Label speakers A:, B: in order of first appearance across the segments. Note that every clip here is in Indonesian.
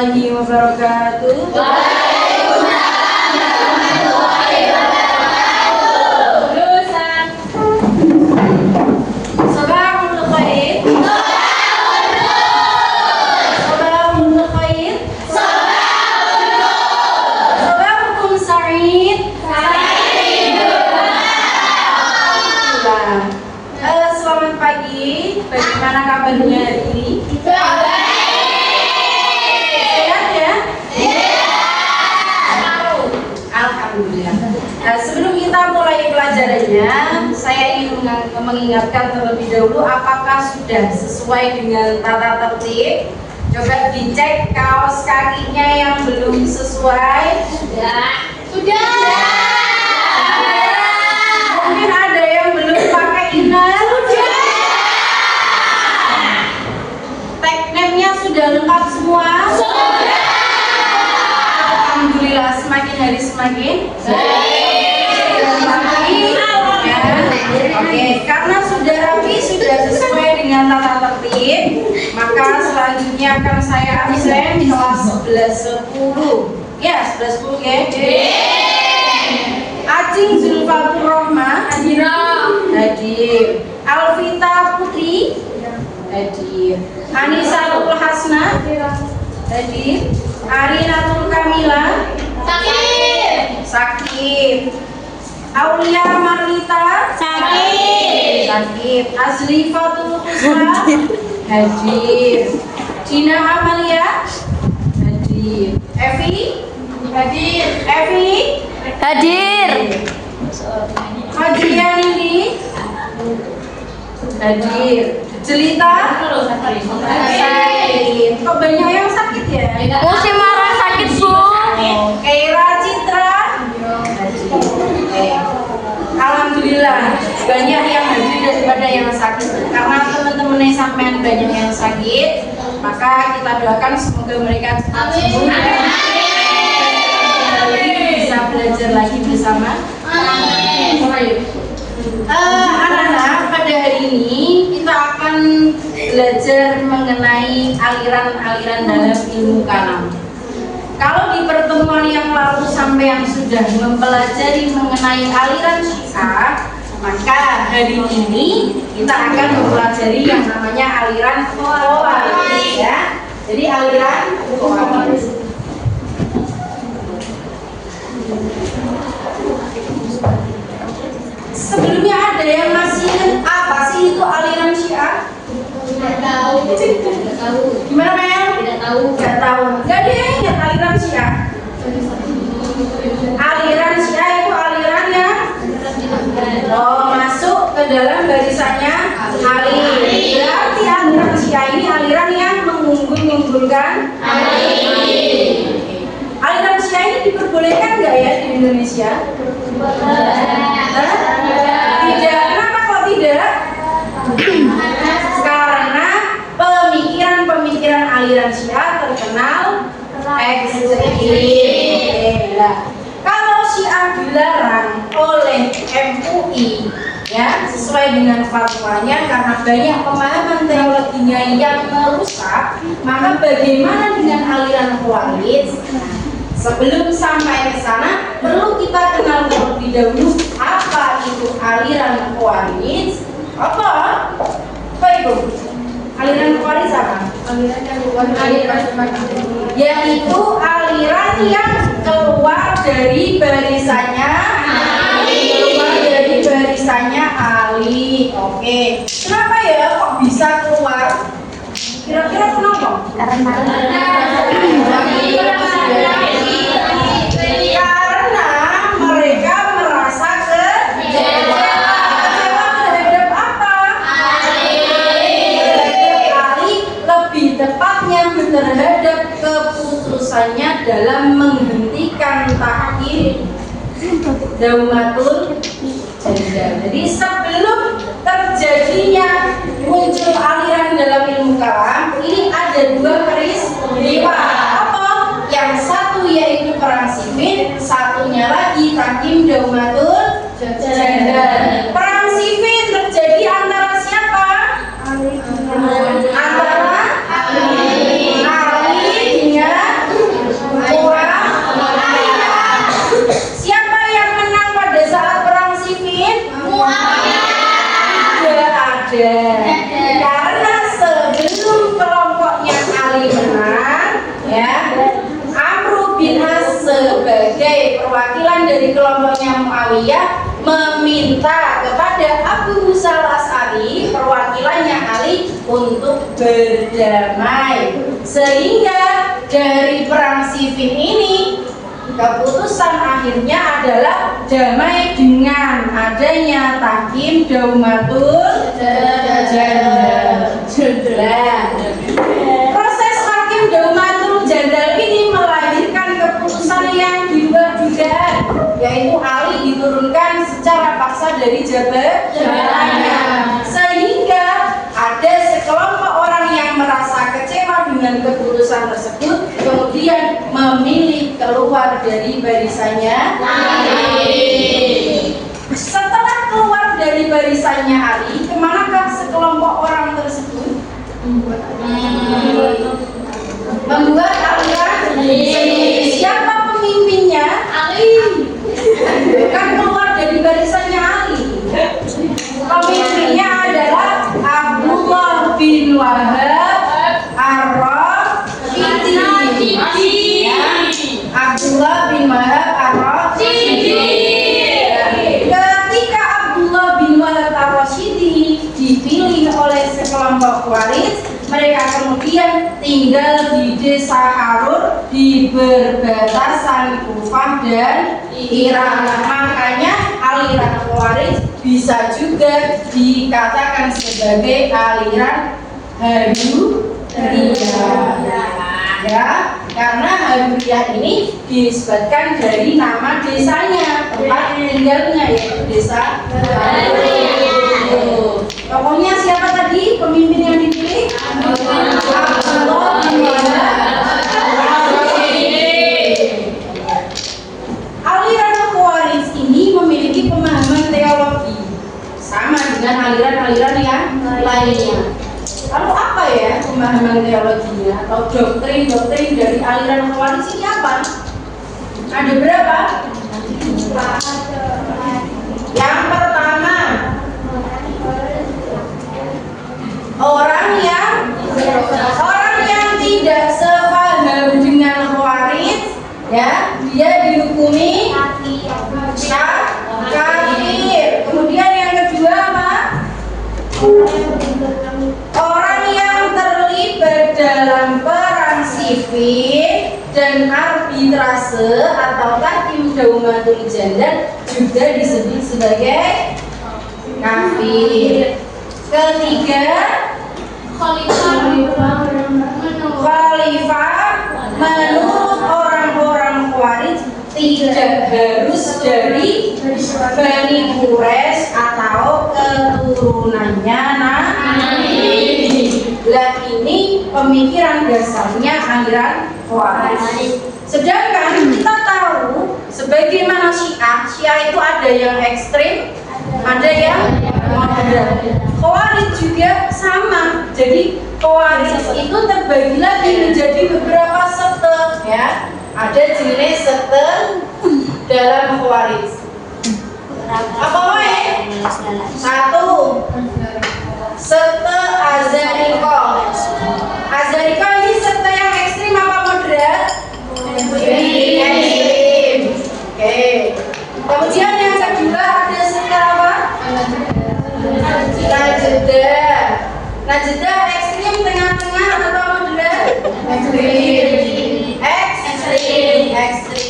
A: warahmatullahi wabarakatuh.
B: Waalaikumsalam warahmatullahi wabarakatuh.
A: Lulusan. Sabahul khair. Sabahul khair. Sabahukum sa'id. Selamat pagi. Bagaimana kabarnya hari ini? Sehat ya? Alhamdulillah. Nah, sebelum kita mulai pelajarannya, saya ingin mengingatkan terlebih dahulu apakah sudah sesuai dengan tata tertib. Coba dicek kaos kakinya yang belum sesuai. Sudah. Mungkin ada yang belum pakai inner. Tag name-nya sudah lengkap semua. Alhamdulillah, semakin hari semakin baik. Oke, karena sudah rapi, sudah sesuai dengan tata tertib, maka selanjutnya akan saya absen kelas 11.10. Ya, 11.10 ya. Acing Zulfatur Rohmah hadir. Alvita Putri hadir. Anisatul Hasna hadir. Arinatul Kamila sakit. Aulia Marlita sakit. Aslifatul Husna hadir. Dina Amalia hadir. Evi hadir. Hajian ini hadir. Jelita sakit. Kok banyak yang sakit ya?
B: Musim marah sakit, Bu.
A: Keira Citra hadir. Alhamdulillah banyak yang hadir daripada yang sakit. Karena teman-teman yang sampean banyak yang sakit, maka kita doakan semoga mereka cepat sembuh. Bisa belajar lagi bersama. Anak-anak, pada hari ini kita akan belajar mengenai aliran-aliran dalam ilmu kalam. Kalau di pertemuan yang lalu sampai yang sudah mempelajari mengenai aliran syiah, maka hari ini kita akan mempelajari yang namanya aliran khawarij ya. Jadi aliran khawarij. Sebelumnya ada yang masih ingat apa sih itu aliran syiah?
B: Tidak tahu.
A: Gimana Mel?
B: Tidak tahu.
A: Gak tahu. Gak ada yang ingat aliran syiah. Aliran syiah itu aliran yang masuk ke dalam barisannya Ali. Berarti aliran syiah ini aliran yang mengunggulkan Ali. Aliran syiah ini diperbolehkan nggak ya di Indonesia? Tidak. Kenapa kok tidak? Karena pemikiran-pemikiran aliran syiah terkenal ekstrim. Kalau syiah dilarang oleh MUI ya sesuai dengan fatwanya karena banyak pemahaman teologinya yang merusak, maka bagaimana dengan aliran khawarij? Sebelum sampai ke sana, perlu kita kenal terlebih dahulu apa itu aliran khawarij. Apa itu? Aliran khawarij apa? Yaitu aliran yang keluar dari barisannya Ali. Oke. Kenapa ya kok bisa keluar? Kira-kira kenapa? Karena mereka merasa kecewa terhadap apa? Ali, lebih tepatnya terhadap keputusannya dalam menghentikan tahkim daumatul janda. Jadi sebelum terjadinya muncul aliran dalam ilmu kalam, ini ada dua peristiwa. Apa? Yang satu yaitu perang sifin, satunya lagi tahkim daumatul janda. Perang sifin terjadi antara siapa? Antara Ali dengan meminta kepada Abu Musa al-Asy'ari, perwakilannya Ali, untuk berdamai. Sehingga dari perang Siffin ini keputusan akhirnya adalah damai dengan adanya tahkim daumatul jandal. Proses tahkim daumatul jandal ini melahirkan keputusan yang di luar dugaan, yaitu Ali diturunkan secara paksa dari jabatannya, sehingga ada sekelompok orang yang merasa kecewa dengan keputusan tersebut, kemudian memilih keluar dari barisannya Ali. Setelah keluar dari barisannya Ali, kemanakah sekelompok orang tersebut? Membuat aliran sendiri. Siapa pemimpinnya? Ali. Kan keluar dari barisannya Ali. Pemimpinnya adalah Abdullah bin Wahab ar-Rashidi. Abdullah bin Wahab ar-Rashidi. Ketika Abdullah bin Wahab ar-Rashidi dipilih oleh sekelompok Khawarij, mereka kemudian tinggal di desa Harun di perbatasan Kufah dan Irak. Makanya aliran Khawarij bisa juga dikatakan sebagai aliran Haruriyah, ya, karena Haruriyah ini disebutkan dari nama desanya, tempat tinggalnya, yaitu desa Haruriyah. Pokoknya siapa tadi pemimpin yang dipilih? Abdullah bin Wahab. Aliran Khawarij ini memiliki pemahaman teologi sama dengan aliran-aliran yang lainnya. Lalu apa ya pemahaman teologinya atau doktrin-doktrin dari aliran Khawarij ini apa? Ada berapa? Yang pertama, orang yang tidak sepaham dengan Khawarij, ya, dia dihukumi kafir. Kemudian yang kedua apa? Orang yang terlibat dalam perang Siffin dan arbitrase atau tahkim daumatul jandal juga disebut sebagai kafir. Ketiga, khalifah menurut orang-orang Khawarij tidak harus dari Bani Quraisy atau keturunannya Nabi. Lah ini pemikiran dasarnya aliran Khawarij. Sedangkan kita tahu sebagaimana Syiah itu ada yang ekstrim, ada yang moderat. Khawarij juga sama. Jadi Khawarij itu terbagi lagi menjadi beberapa sekte, ya. Ada jenis sekte dalam Khawarij. Apa wae? Satu, sekte Azariko. Azariko ini sekte yang ekstrim apa moderat? Ekstrim. Oke. Kemudian yang kedua ada sekte apa? Najdah. Najdah ekstrim, tengah-tengah atau moderat? Ekstrim.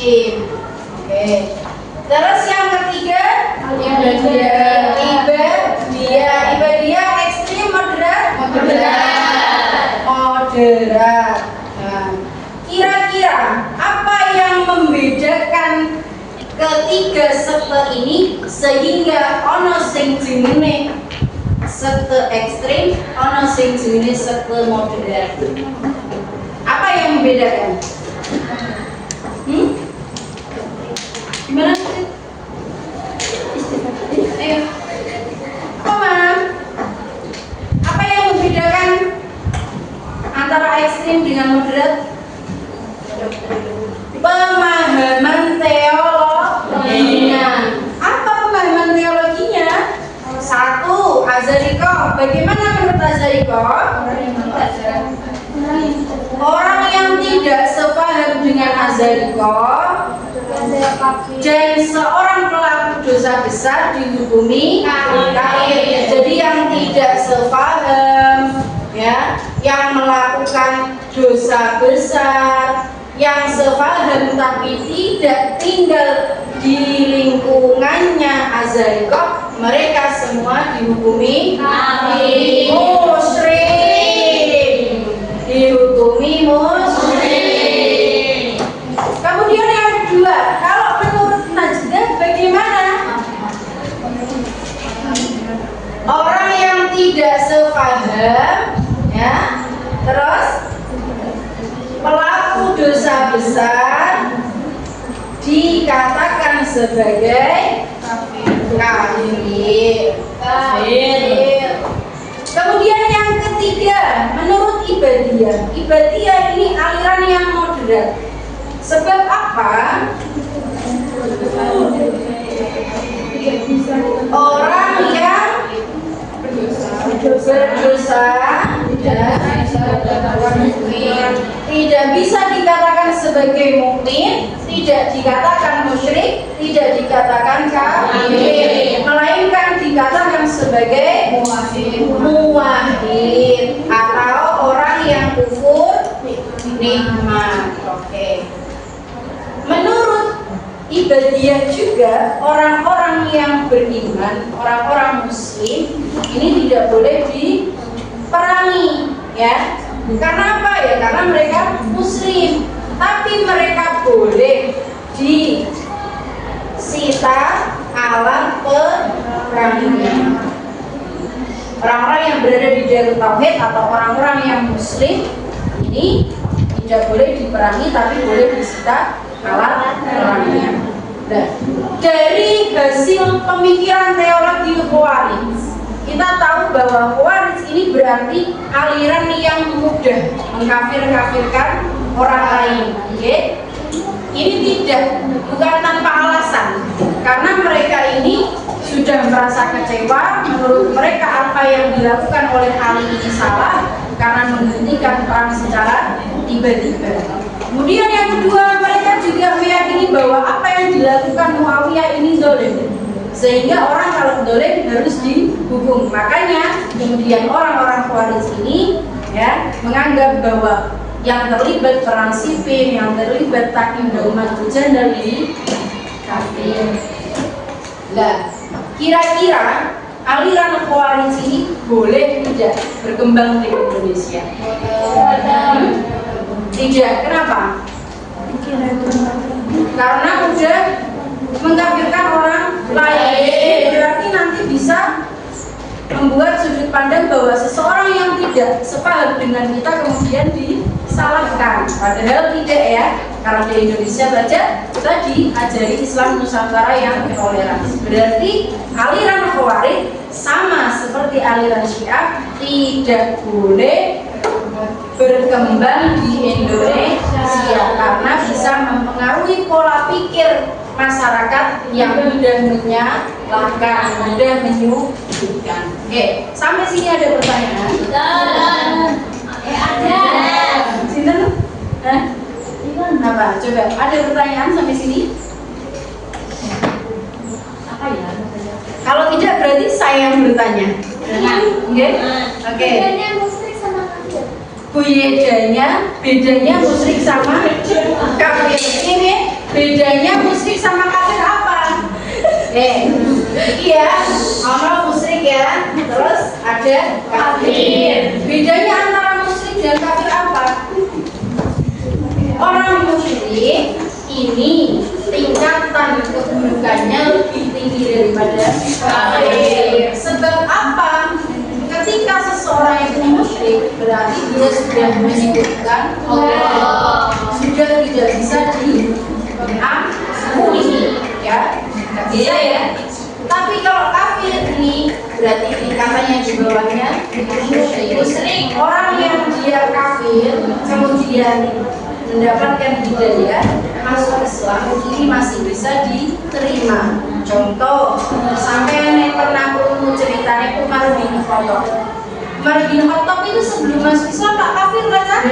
A: Oke. Terus yang ketiga, ibadiyah ekstrim, moderat. Nah, kira-kira apa yang membedakan ketiga sekte ini sehingga ono sing jenenge sekte ekstrim, ono sing jenenge sekte moderat? Apa yang membedakan? Gimana sih? Ayo. Apa, Mam? Apa yang membedakan antara ekstrim dengan moderat? Pemahaman teologinya. Apa pemahaman teologinya? Satu, Azariko. Bagaimana menurut Azariko? Orang yang tidak sepaham dengan Azariko dan seorang pelaku dosa besar dihukumi kafir. Jadi yang tidak sepaham, ya, yang melakukan dosa besar, yang sepaham tapi tidak tinggal di lingkungannya azarikoh, mereka semua dihukumi musyrik. Dihukumi musyrik. Kemudian yang kedua, kalau menurut Najdah bagaimana? Orang yang tidak sepaham, ya, terus pelaku dosa besar dikatakan sebagai kafir. Kemudian yang ketiga, menurut Ibadiyah. Ibadiyah ini aliran yang moderat. Sebab apa? Orang yang berdosa tidak bisa dikatakan sebagai mukmin, tidak dikatakan musyrik, tidak dikatakan kafir, melainkan dikatakan sebagai muwahhid atau orang yang kufur nikmat. Oke. Menurut Ibadiyah juga, orang-orang yang beriman, orang-orang muslim ini tidak boleh diperangi, ya. Karena apa? Ya karena mereka muslim. Tapi mereka boleh disita alat perangnya. Orang-orang yang berada di Darut Tauhid atau orang-orang yang muslim ini tidak boleh diperangi, tapi boleh disita alat perangnya. Nah, dari hasil pemikiran teologi Khawarij, kita tahu bahwa Khawarij ini berarti aliran yang mudah mengkafir-kafirkan orang lain. Okay? Ini bukan tanpa alasan, karena mereka ini sudah merasa kecewa. Menurut mereka apa yang dilakukan oleh Ali ini salah karena menghentikan perang secara tiba-tiba. Kemudian yang kedua, mereka juga meyakini bahwa apa yang dilakukan Muawiyah ini zalim, sehingga orang kalau zalim harus dihukum. Makanya kemudian orang-orang Khawarij ini, ya, menganggap bahwa yang terlibat perang Siffin, yang terlibat Takim Daumatul Jandal ini kafir. Nah, kira-kira aliran Khawarij ini boleh tidak berkembang di Indonesia? Tidak. Kenapa? Karena udah mengkafirkan orang lain. Berarti nanti bisa membuat sudut pandang bahwa seseorang yang tidak sepaham dengan kita kemudian disalahkan. Padahal tidak, ya. Kalau di Indonesia saja kita diajari Islam Nusantara yang toleransi. Berarti aliran Khawarij sama seperti aliran Syiah tidak boleh berkembang di Indonesia karena bisa mempengaruhi pola pikir masyarakat yang mudah menyalahkan, mudah menyudutkan. Oke, sampai sini ada pertanyaan? Ada. Sinten? Apa? Coba, ada pertanyaan sampai sini? Apa ya? Kalau tidak berarti saya yang bertanya. Oke? Oke. Bedanya musyrik sama kafir. Ini bedanya musyrik sama kafir apa? Iya, ono musyrik, ya. Terus ada kafir. Bedanya antara musyrik dan kafir apa? Orang musyrik ini tingkatan keburukannya lebih tinggi daripada kafir. Sebab apa? Ketika seseorang itu musyrik, berarti dia sudah menyebutkan Allah, sudah tidak bisa diampuni, ya, tidak bisa, ya. Tapi kalau kafir ini berarti tingkatannya di bawahnya musyrik. Orang yang dia kafir kemudian mendapatkan hidayah masuk Islam, ini masih bisa diterima. Contoh, sampai yang pernah perlu ceritanya Umar bin Khattab. Umar bin Khattab itu sebelum masuk Islam tak kafir kan?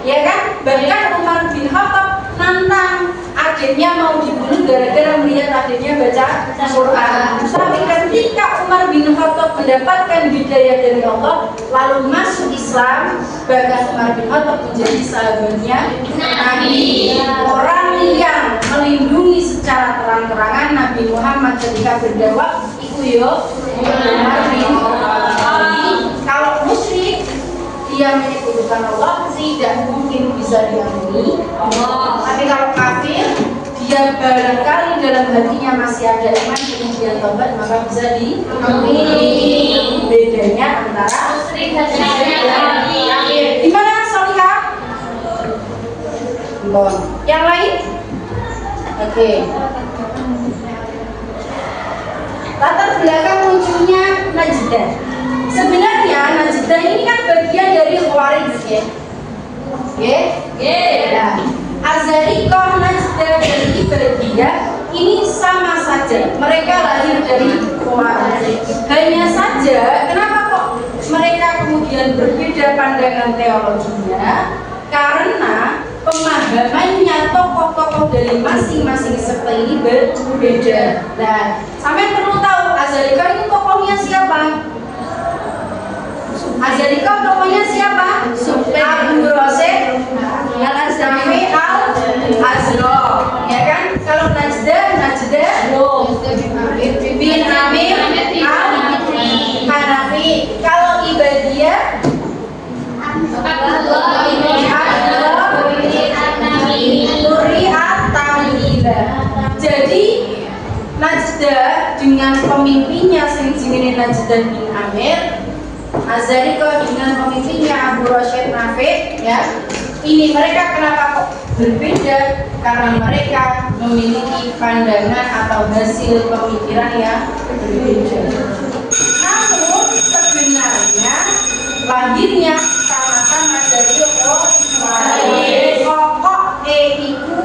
A: Ya kan? Bahkan Umar bin Khattab nantang, ada adiknya mau dibunuh gara-gara melihat adiknya baca Quran. Tapi ketika Umar bin Khattab mendapatkan hidayah dari Allah lalu masuk Islam, bahkan Umar bin Khattab menjadi sahabatnya Nabi, orang yang melindungi secara terang-terangan Nabi Muhammad ketika berdakwah. Iku yo Umar bin Khattab. Kalau musyrik dia menyebutkan Allah tidak mungkin bisa diampuni. Tapi kalau kafir dia barangkali dalam hatinya masih ada iman kemudian tobat maka bisa diampuni. Bedanya antara musyrik dan kafir. Gimana Solihah? Yang lain? Oke. Latar belakang munculnya Najdah. Sebenarnya Najdah ini kan bagian dari Khawarij ya. Nah, Azarikoh, Najdah dan Ibadiyah ini sama saja. Mereka lahir dari Khawarij. Hanya saja kenapa kok mereka kemudian berbeda pandangan teologinya? Karena pemahamannya tokoh-tokoh dari masing-masing sekte ini berbeda. Nah, sampai perlu tahu Azarikoh ini tokohnya siapa? Azarikoh tokohnya siapa? Abu Rosyid Al-Azhari Al-Azhar, ya kan? Kalau Najdah bin Amir Al-Hanafi. Kalau Ibadiyah Nuri At-Tamila. Jadi Najdah dengan pemimpinnya sing jenenge Najdah bin Amir, Azarikoh dengan pemimpinnya Abu Rosyid Nafi, ya. Ini mereka kenapa kok berbeda? Karena mereka memiliki pandangan atau hasil pemikiran yang berbeda. Namun sebenarnya lahirnya sama-sama dari pokok iku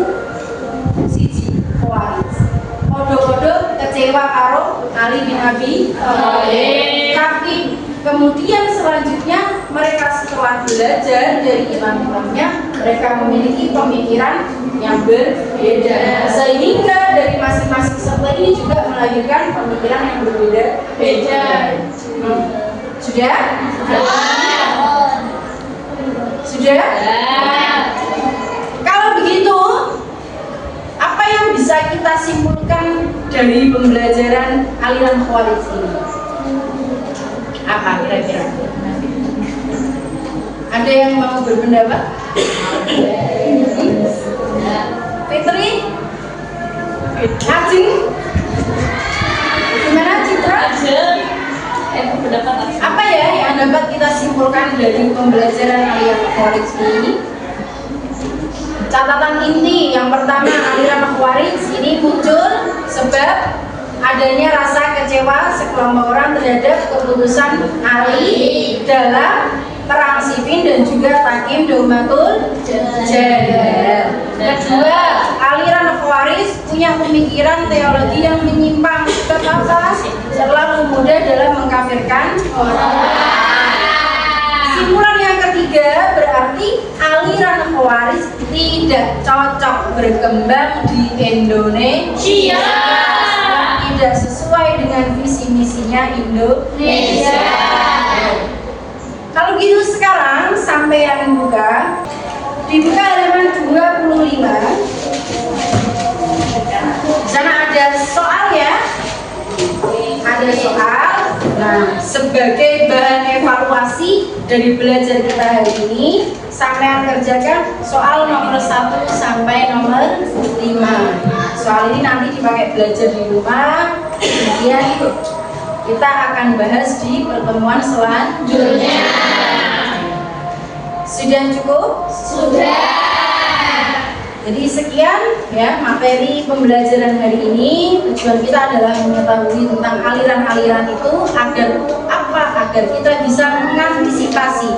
A: siji Khawarij. Podo-podo kecewa karo Ali bin Abi Thalib. Tapi kemudian selanjutnya mereka setelah belajar dari imam-imamnya, mereka memiliki pemikiran yang berbeda. Sehingga dari masing-masing sekte ini juga melahirkan pemikiran yang berbeda-beda. Sudah? Sudah? Kalau begitu, apa yang bisa kita simpulkan dari pembelajaran aliran Khawarij ini? Apa kira-kira? Ada yang mau berpendapat? Fitri? Ajeng? Gimana Citra? Apa ya yang dapat kita simpulkan dari pembelajaran aliran Khawarij ini? Catatan inti yang pertama, aliran Khawarij ini muncul sebab adanya rasa kecewa sekelompok orang terhadap keputusan Ali dalam perang Siffin dan juga Takim Daumatul Jandal. Kedua, aliran Khawarij punya pemikiran teologi yang menyimpang, terlalu mudah dalam mengkafirkan orang. Kesimpulan yang ketiga berarti aliran Khawarij tidak cocok berkembang di Indonesia. Tidak sesuai dengan visi misinya Indonesia. Kalau gitu sekarang sampai yang dibuka halaman 25. Di sana ada soal ya. Ada soal. Nah, sebagai bahan evaluasi dari belajar kita hari ini, sampai kerjakan soal nomor 1 sampai nomor 5. Soal ini nanti dipakai belajar di rumah. Kemudian kita akan bahas di pertemuan selanjutnya. Sudah cukup? Sudah. Jadi sekian ya materi pembelajaran hari ini. Tujuan kita adalah mengetahui tentang aliran-aliran itu agar apa? Agar kita bisa mengantisipasi,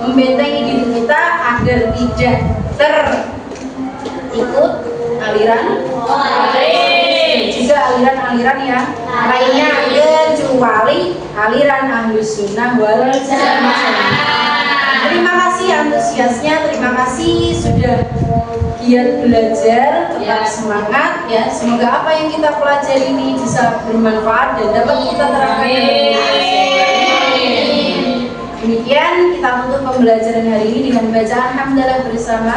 A: membentengi diri kita agar tidak terikut aliran juga aliran-aliran yang lainnya kecuali aliran Ahlus Sunnah wal Jamaah. Terima kasih antusiasnya, terima kasih sudah giat belajar, tetap semangat ya. Semoga apa yang kita pelajari ini bisa bermanfaat dan dapat kita terapkan dalam kehidupan. Demikian kita tutup pembelajaran hari ini dengan bacaan hamdalah bersama.